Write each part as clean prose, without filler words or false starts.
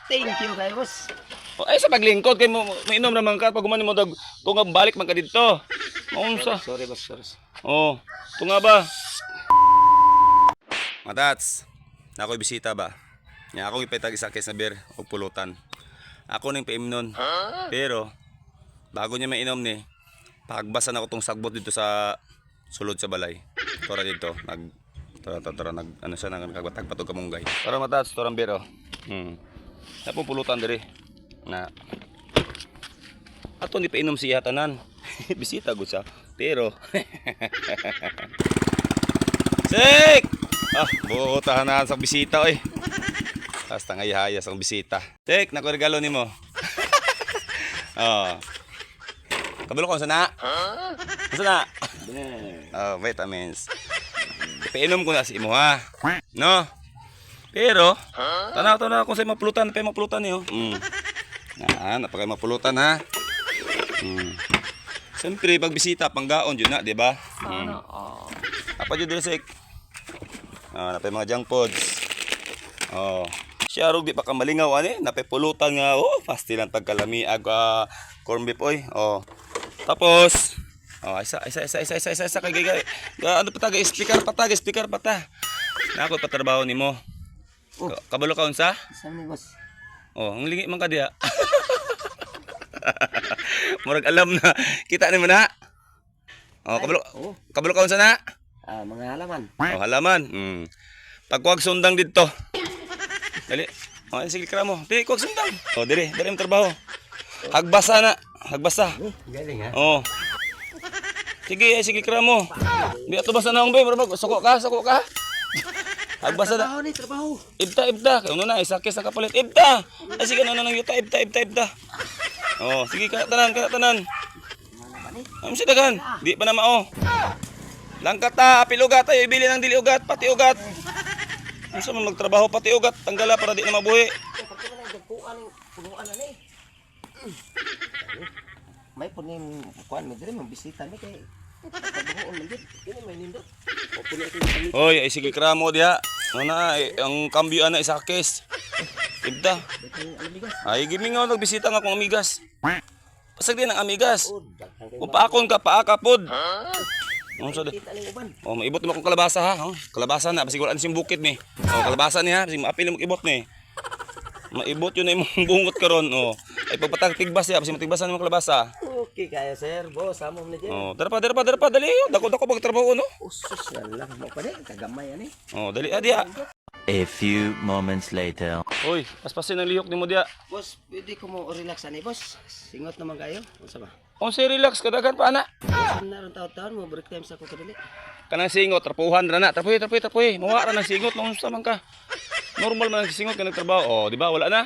Thank you kayo, boss. O, ay sa paglingkod kay mo mainom naman ka pag gumanin mo dag tunga balik man ka dito. Maunsa? Sorry, boss. Sorry. Oh, tunga ba? Matats. Na ako'y bisita ba? Nya ako ipetag isa kes na beer o pulutan. Ako ning paim nun. Pero bago niya mainom ni, pagbasa na ko tong sagbot dito sa sulod sa balay. Tora dito tara nag ano siya nang nagpatag-patog kamunggay. Para matats torang beer oh. Napong pulutan diri. Na ato ni painom siya tanan. Bisita gud siya. Pero Sik! Buutahan na sa bisita oy. Basta ngayahaya sa bisita. Sik, nako regalo nimo. Oh. Kabalo ko sana. Sana. Oh, vitamins. Painom ko na si imo ha. No? Pero tanaw kung sa mapulutan, pa mapulutan niyo. Napakay mapulutan ha. Siyempre pag bisita panggaon jud na, di ba? Apa jud sik? Napay mga junk foods. Siya rog di pa ka malingaw ani, napay pulutan nga fasti lang pagkalamiag corn beef oy. Tapos isa kay ano pa taga speaker pa ta. Nako patrabaho nimo. Kabalo ka unsa? Saan ni, boss? Ang lingi man ka diha. Murag alam na. Kita ni mo na. Kabalo ka unsa na? Mga halaman. Halaman. Pagkuwag sundang dito. Dali. Sige kra mo. Dili kuwag sundang. Dili mo trabaho. Hagbasa na. Hagbasa. Galing ha? Sige kra mo. Di ato basa na ang bay, suko ka. Hagbasa na. Trabaho. Ibta. Kaya na, isa kes na kapalit. Ibta. Ay, sige na nang yuta. Ibta. Sige ka tanan. Ang sidagan. Di pa na mao. Langkat ta, apil ugat tayo. Ibili ng dili ugat, pati ugat. Ano sa magtrabaho pati ugat. Tanggala para di na mabuhi. May punin kuan mo dire bisita ni kay pagbuon man gid. Dili may nindot. Hoy, ay sige kramo diha. Ang kambyo ana isa kes. Ibda. Ay gimingaw nagbisita nga akong amigas. Pasag din ang amigas. Kung paakon ka paaka pod. Unsa de? Maibot mo akong kalabasa ha. Kalabasa na basig wala sim bukid ni. Kalabasa ni ha, basig maapil mo ibot ni. Maibot yun na imong bungot karon. Ay pagpatag tigbas ya, basig matigbasan mo kalabasa. Okay kaya sir, boss, amo na diyan. Dara pa dali. Dako pagtrabaho no. Usus lang mo pa din, kagamay ani. Dali dia. A few moments later. Oy, paspasin ang lihok nimo dia. Boss, pwede ko mo relax ani, boss. Singot naman kayo. Unsa ba? Say relax kadagan pa ana. Naron taon mo break time sa ko kadali. Kanang singot trapuhan ra na. Trapuhi. Mawa ra nang singot nung sa man ka. Normal man ang singot ka nagtrabaho. Di ba wala na?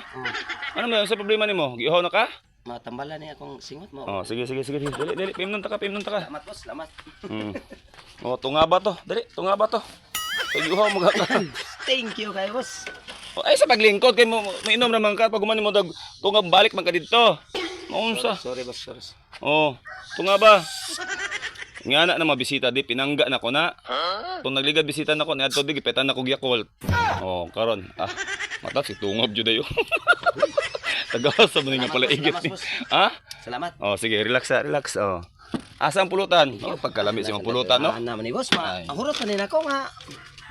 Ano man sa problema nimo? Giihaw na ka? Matambalan ni akong singot mo. Sige. Dali. Pimnon ta ka. Salamat, boss. Salamat. Tunga ba to? Dali, tunga ba to? Kay giihaw mo ka. Thank you kayo, boss. Ay sa paglingkod kay mo mainom naman ka pag gumanin mo dag tunga balik man ka dito. Maunsa? Sorry, boss. Sorry. Tunga ba? Nga na mabisita di pinangga na ko na. Kung nagligad bisita na ko ni adto di gipetan na ko Yakult. Karon. Mata si tungab jud ayo. Tagawas sa mga pala igit ni. Salamat. Sige, relax. Asa ang pulutan? Pagkalami si mga pulutan no. Naman ni boss, ang hurot kanina ko nga.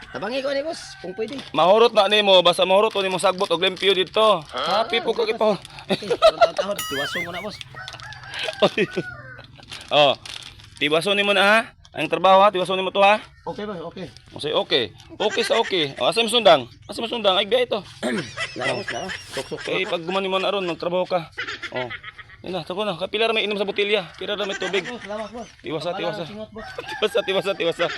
Tabangi ko ni boss, kung pwede. Mahurot na nimo, basta mahurot ni mo sagbot og limpyo dito. Happy po ka ipo. Taon-taon, tiwaso mo na boss. Tiwaso nimo na ha. Ang trabaho ha, tiwaso nimo to ha. Okay boss, okay. Okay. Okay sa okay. Asa mo sundang? Ay biya ito. Laro, laro. Sok. Pag gumani mo na aron, magtrabaho ka. Yan na, tako na. Kapila ra may inom sa botilya. Pila ra may tubig. Salamat boss. Tiwasa. Singot, boss. Tiwasa.